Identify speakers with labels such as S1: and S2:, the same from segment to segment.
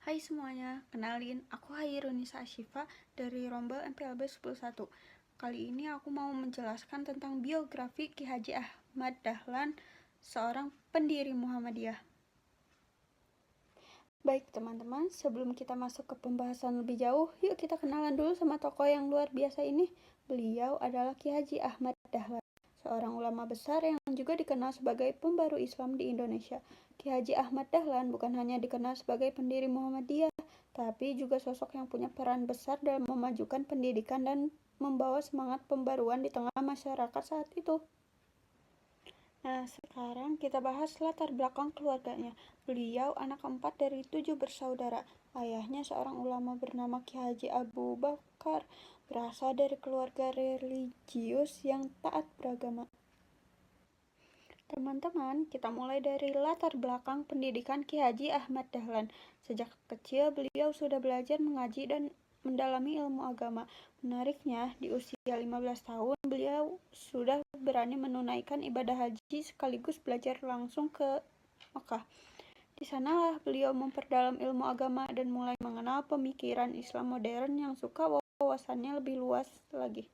S1: Hai semuanya, kenalin, aku Hairunisa Ashifa dari Rombel MPLB 101. Kali ini aku mau menjelaskan tentang biografi Ki Haji Ahmad Dahlan, seorang pendiri Muhammadiyah. Baik teman-teman, sebelum kita masuk ke pembahasan lebih jauh, yuk kita kenalan dulu sama tokoh yang luar biasa ini. Beliau adalah Ki Haji Ahmad Dahlan, seorang ulama besar yang juga dikenal sebagai pembaru Islam di Indonesia. Ki Haji Ahmad Dahlan bukan hanya dikenal sebagai pendiri Muhammadiyah, tapi juga sosok yang punya peran besar dalam memajukan pendidikan dan membawa semangat pembaruan di tengah masyarakat saat itu. Nah, sekarang kita bahas latar belakang keluarganya. Beliau anak keempat dari 7 bersaudara. Ayahnya seorang ulama bernama Ki Haji Abu Bakar, berasal dari keluarga religius yang taat beragama. Teman-teman, kita mulai dari latar belakang pendidikan Ki Haji Ahmad Dahlan. Sejak kecil, beliau sudah belajar mengaji dan mendalami ilmu agama. Menariknya, di usia 15 tahun, beliau sudah berani menunaikan ibadah haji sekaligus belajar langsung ke Mekah. Di sanalah beliau memperdalam ilmu agama dan mulai mengenal pemikiran Islam modern yang suka wawasannya lebih luas lagi.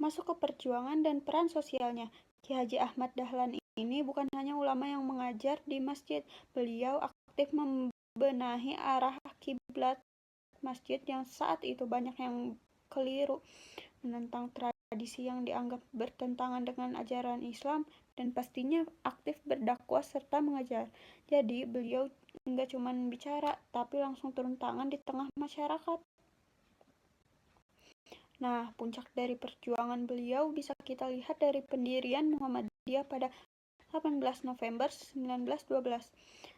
S1: Masuk ke perjuangan dan peran sosialnya, Ki Haji Ahmad Dahlan ini bukan hanya ulama yang mengajar di masjid, beliau aktif membenahi arah kiblat masjid yang saat itu banyak yang keliru, menentang tradisi yang dianggap bertentangan dengan ajaran Islam, dan pastinya aktif berdakwah serta mengajar. Jadi beliau nggak cuma bicara, tapi langsung turun tangan di tengah masyarakat. Nah, puncak dari perjuangan beliau bisa kita lihat dari pendirian Muhammadiyah pada 18 November 1912.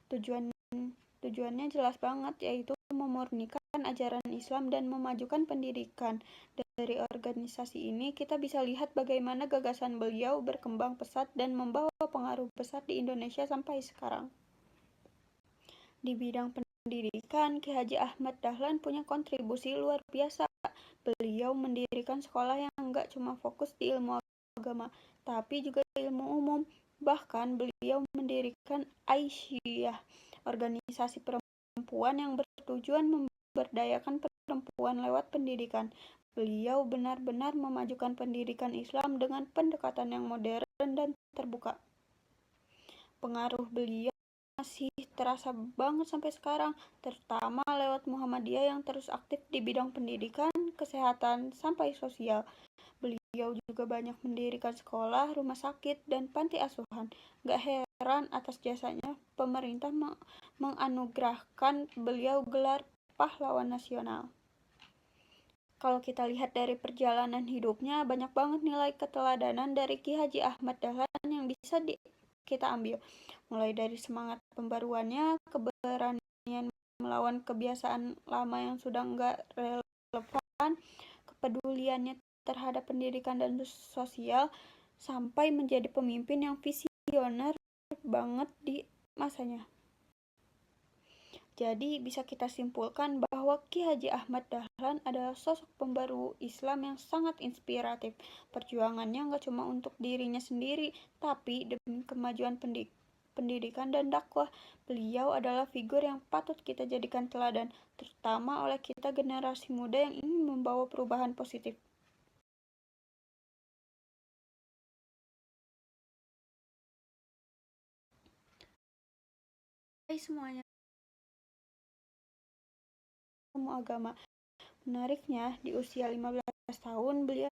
S1: Tujuannya jelas banget, yaitu memurnikan ajaran Islam dan memajukan pendidikan. Dari organisasi ini, kita bisa lihat bagaimana gagasan beliau berkembang pesat dan membawa pengaruh besar di Indonesia sampai sekarang. Di bidang pendidikan, Ki Haji Ahmad Dahlan punya kontribusi luar biasa. Beliau mendirikan sekolah yang nggak cuma fokus di ilmu agama, tapi juga ilmu umum. Bahkan beliau mendirikan Aisyah, organisasi perempuan yang bertujuan memberdayakan perempuan lewat pendidikan. Beliau benar-benar memajukan pendidikan Islam dengan pendekatan yang modern dan terbuka. Pengaruh beliau masih terasa banget sampai sekarang, terutama lewat Muhammadiyah yang terus aktif di bidang pendidikan, kesehatan, sampai sosial. Beliau juga banyak mendirikan sekolah, rumah sakit, dan panti asuhan. Gak heran atas jasanya, pemerintah menganugerahkan beliau gelar pahlawan nasional. Kalau kita lihat dari perjalanan hidupnya, banyak banget nilai keteladanan dari Ki Haji Ahmad Dahlan yang bisa kita ambil. Mulai dari semangat pembaruannya, keberanian melawan kebiasaan lama yang sudah nggak relevan, kepeduliannya terhadap pendidikan dan sosial, sampai menjadi pemimpin yang visioner banget di masanya. Jadi bisa kita simpulkan bahwa Ki Haji Ahmad Dahlan adalah sosok pembaru Islam yang sangat inspiratif. Perjuangannya nggak cuma untuk dirinya sendiri, tapi demi kemajuan pendidikan dan dakwah. Beliau adalah figur yang patut kita jadikan teladan, terutama oleh kita generasi muda yang ingin membawa perubahan positif. Hai semuanya, ilmu agama. Menariknya, di usia 15 tahun beliau